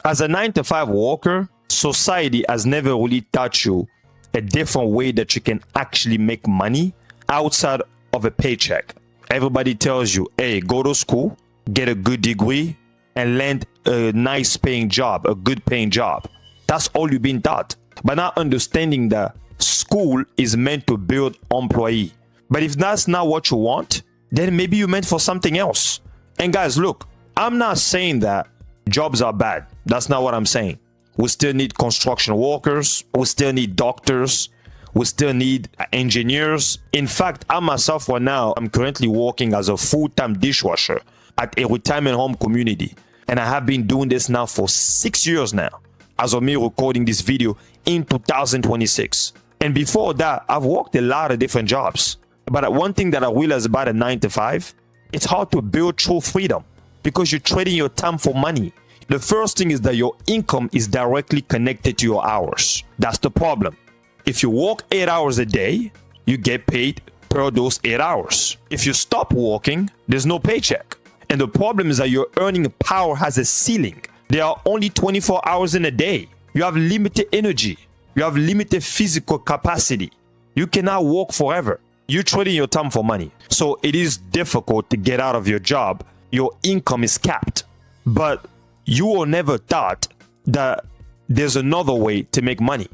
As a 9-to-5 worker, society has never really taught you a different way that you can actually make money outside of a paycheck. Everybody tells you, hey, go to school, get a good degree, and land a nice paying job, a good paying job. That's all you've been taught. But not understanding that school is meant to build employee. But if that's not what you want, then maybe you're meant for something else. And guys, look, I'm not saying that jobs are bad. That's not what I'm saying. We still need construction workers. We still need doctors. We still need engineers. In fact, I myself right now, I'm currently working as a full-time dishwasher at a retirement home community. And I have been doing this now for 6 years now, as of me recording this video in 2026. And before that, I've worked a lot of different jobs. But one thing that I realized about a 9-to-5, it's hard to build true freedom because you're trading your time for money. The first thing is that your income is directly connected to your hours. That's the problem. If you work 8 hours a day, you get paid per those 8 hours. If you stop working, there's no paycheck. And the problem is that your earning power has a ceiling. There are only 24 hours in a day. You have limited energy. You have limited physical capacity. You cannot work forever. You're trading your time for money. So it is difficult to get out of your job. Your income is capped. But you were never taught that there's another way to make money,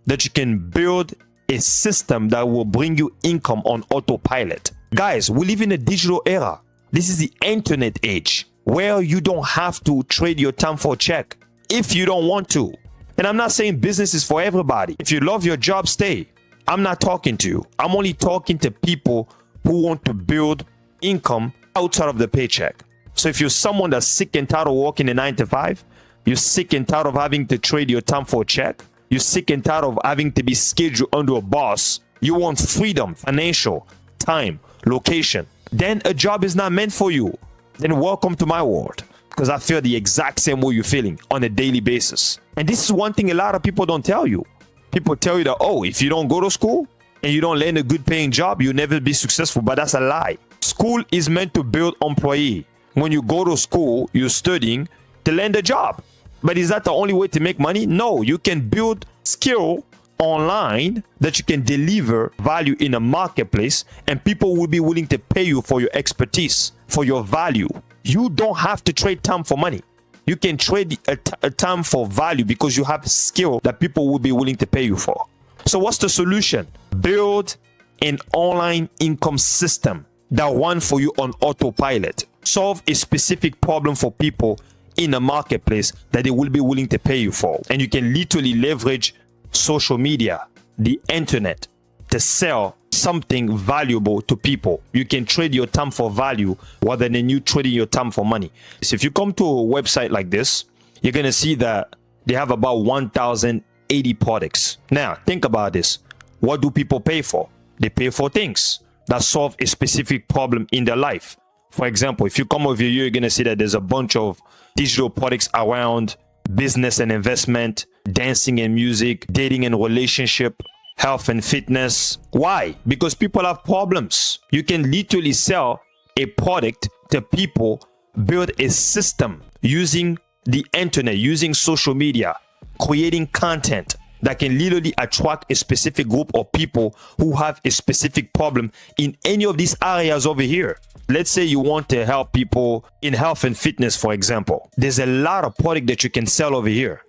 that you can build a system that will bring you income on autopilot. Guys, we live in a digital era. This is the internet age where you don't have to trade your time for a check if you don't want to. And I'm not saying business is for everybody. If you love your job, stay. I'm not talking to you. I'm only talking to people who want to build income outside of the paycheck. So if you're someone that's sick and tired of working a 9-to-5, you're sick and tired of having to trade your time for a check, you're sick and tired of having to be scheduled under a boss, you want freedom, financial, time, location, then a job is not meant for you. Then welcome to my world, because I feel the exact same way you're feeling on a daily basis. And this is one thing a lot of people don't tell you. People tell you that, oh, if you don't go to school and you don't land a good paying job, you'll never be successful. But that's a lie. School is meant to build employee. When you go to school, you're studying to land a job. But is that the only way to make money? No, you can build skill online that you can deliver value in a marketplace, and people will be willing to pay you for your expertise, for your value. You don't have to trade time for money. You can trade a time for value because you have skill that people will be willing to pay you for. So what's the solution? Build an online income system that runs for you on autopilot. Solve a specific problem for people in a marketplace that they will be willing to pay you for. And you can literally leverage social media, the internet, to sell something valuable to people. You can trade your time for value rather than you trading your time for money. So if you come to a website like this, you're going to see that they have about 1,080 products. Now, think about this. What do people pay for? They pay for things that solve a specific problem in their life. For example, if you come over here, you're going to see that there's a bunch of digital products around business and investment, dancing and music, dating and relationship, health and fitness. Why? Because people have problems. You can literally sell a product to people, build a system using the internet, using social media, creating content that can literally attract a specific group of people who have a specific problem in any of these areas over here. Let's say you want to help people in health and fitness, for example. There's a lot of product that you can sell over here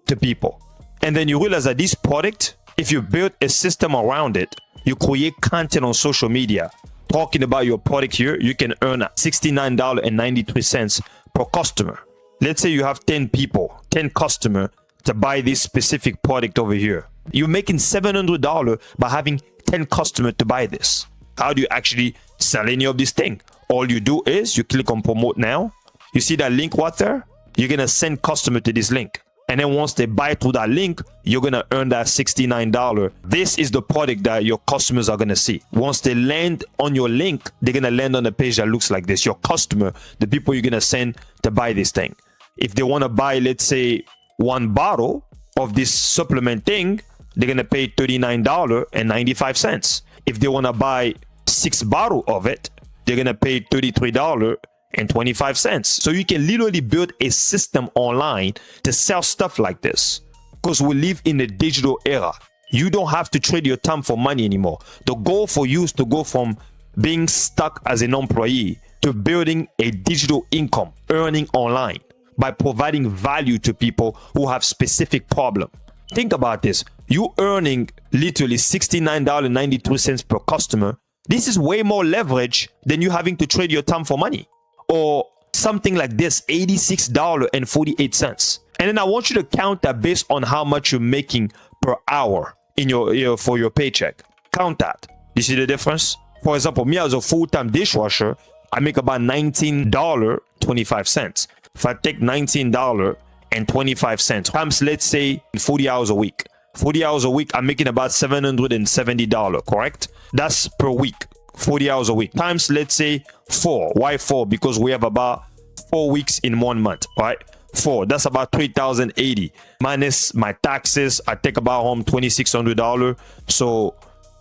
to people. And then you realize that this product, if you build a system around it, you create content on social media talking about your product here, you can earn $69.93 per customer. Let's say you have 10 people, 10 customers to buy this specific product over here. You're making $700 by having 10 customers to buy this. How do you actually sell any of these things? All you do is you click on promote now. You see that link right there? You're going to send customer to this link. And then once they buy through that link, you're going to earn that $69. This is the product that your customers are going to see. Once they land on your link, they're going to land on a page that looks like this. Your customer, the people you're going to send to buy this thing. If they want to buy, let's say, one bottle of this supplement thing, they're going to pay $39.95. If they want to buy 6 bottles of it, they're going to pay $33 and 25 cents. So you can literally build a system online to sell stuff like this, because we live in a digital era. You don't have to trade your time for money anymore. The goal for you is to go from being stuck as an employee to building a digital income, earning online by providing value to people who have specific problem. Think about this. You earning literally $69.92 per customer. This is way more leverage than you having to trade your time for money. Or something like this, $86.48. And then I want you to count that based on how much you're making per hour in your for your paycheck. Count that. You see the difference? For example, me as a full-time dishwasher, I make about $19.25. If I take $19.25 times, let's say 40 hours a week. 40 hours a week, I'm making about $770, correct? That's per week. 40 hours a week times, let's say 4. Why 4? Because we have about 4 weeks in 1 month, right? 4, that's about $3,080 minus my taxes. I take about home $2,600, so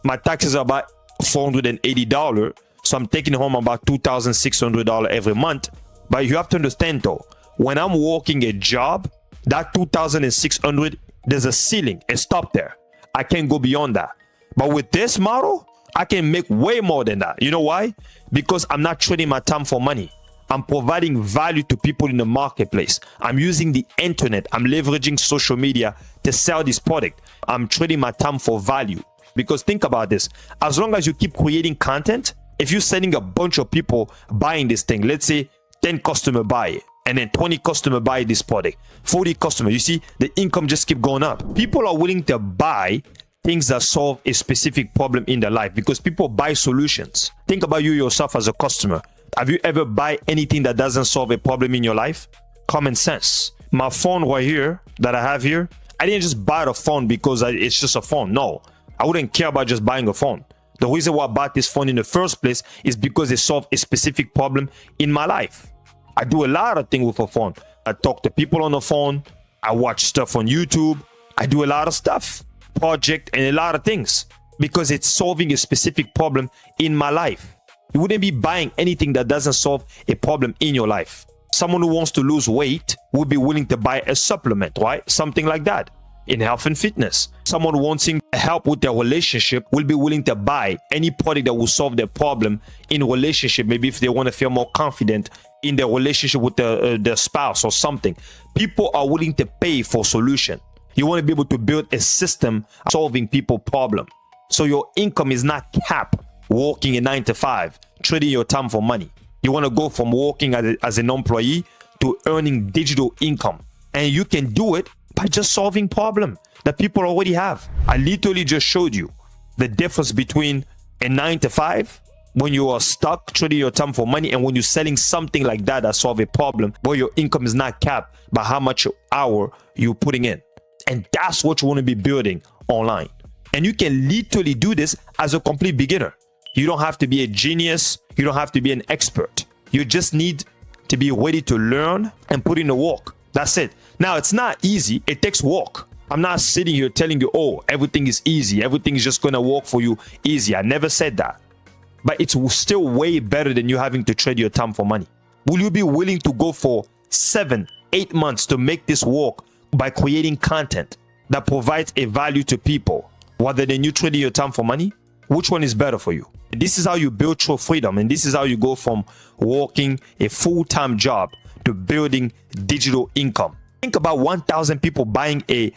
my taxes are about $480. So I'm taking home about $2,600 every month. But you have to understand though, when I'm working a job, that $2,600, there's a ceiling, a stop there. I can't go beyond that. But with this model, I can make way more than that. You know why? Because I'm not trading my time for money. I'm providing value to people in the marketplace. I'm using the internet. I'm leveraging social media to sell this product. I'm trading my time for value. Because think about this. As long as you keep creating content, if you're sending a bunch of people buying this thing, let's say 10 customers buy it, and then 20 customers buy this product, 40 customers, you see, the income just keep going up. People are willing to buy things that solve a specific problem in their life because people buy solutions. Think about you yourself as a customer. Have you ever buy anything that doesn't solve a problem in your life? Common sense. My phone right here that I have here, I didn't just buy the phone because it's just a phone. No, I wouldn't care about just buying a phone. The reason why I bought this phone in the first place is because it solved a specific problem in my life. I do a lot of things with a phone. I talk to people on the phone. I watch stuff on YouTube. I do a lot of stuff, project, and a lot of things because it's solving a specific problem in my life. You wouldn't be buying anything that doesn't solve a problem in your life. Someone who wants to lose weight would be willing to buy a supplement, right? Something like that in health and fitness. Someone wanting help with their relationship will be willing to buy any product that will solve their problem in relationship. Maybe if they want to feel more confident in their relationship with their spouse or something. People are willing to pay for solution. You want to be able to build a system solving people problem. So your income is not capped working a 9 to 5, trading your time for money. You want to go from working as an employee to earning digital income. And you can do it by just solving problem that people already have. I literally just showed you the difference between a 9 to 5 when you are stuck trading your time for money and when you're selling something like that solve a problem where your income is not capped by how much hour you're putting in. And that's what you want to be building online. And you can literally do this as a complete beginner. You don't have to be a genius. You don't have to be an expert. You just need to be ready to learn and put in the work. That's it. Now, it's not easy. It takes work. I'm not sitting here telling you, oh, everything is easy. Everything is just going to work for you easy. I never said that. But it's still way better than you having to trade your time for money. Will you be willing to go for 7, 8 months to make this work by creating content that provides a value to people rather than you trading your time for money? Which one is better for you? This is how you build true freedom, and this is how you go from working a full-time job to building digital income. Think about 1,000 people buying a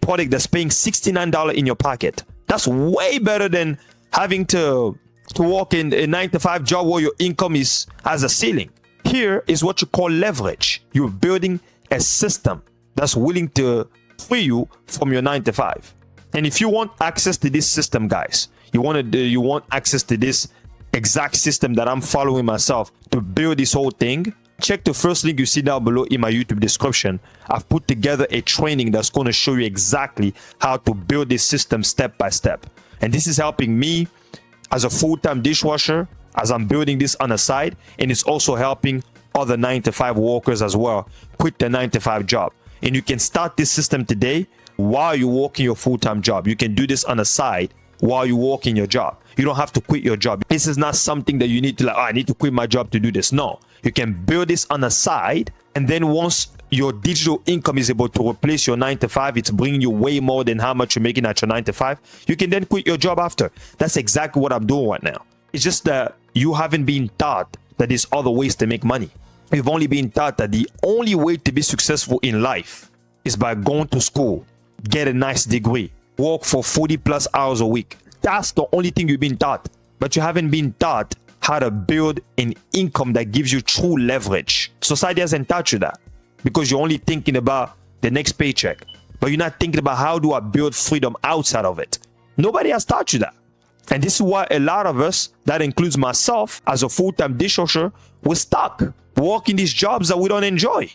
product that's paying $69 in your pocket. That's way better than having to work in a 9 to 5 job where your income has a ceiling. Here is what you call leverage. You're building a system that's willing to free you from your 9 to 5. And if you want access to this system, guys, you want access to this exact system that I'm following myself to build this whole thing, check the first link you see down below in my YouTube description. I've put together a training that's going to show you exactly how to build this system step by step. And this is helping me as a full-time dishwasher as I'm building this on the side, and it's also helping other 9 to 5 workers as well quit the 9 to 5 job. And you can start this system today while you're working your full-time job. You can do this on the side while you're working your job. You don't have to quit your job. This is not something that you need to I need to quit my job to do this. No, You can build this on the side, and then once your digital income is able to replace your 9 to 5, it's bringing you way more than how much you're making at your 9 to 5. You can then quit your job after. That's exactly what I'm doing right now. It's just that you haven't been taught that there's other ways to make money. You've only been taught that the only way to be successful in life is by going to school, get a nice degree, work for 40 plus hours a week. That's the only thing you've been taught. But you haven't been taught how to build an income that gives you true leverage. Society hasn't taught you that because you're only thinking about the next paycheck. But you're not thinking about how do I build freedom outside of it. Nobody has taught you that. And this is why a lot of us, that includes myself as a full-time dishwasher, we're stuck working these jobs that we don't enjoy.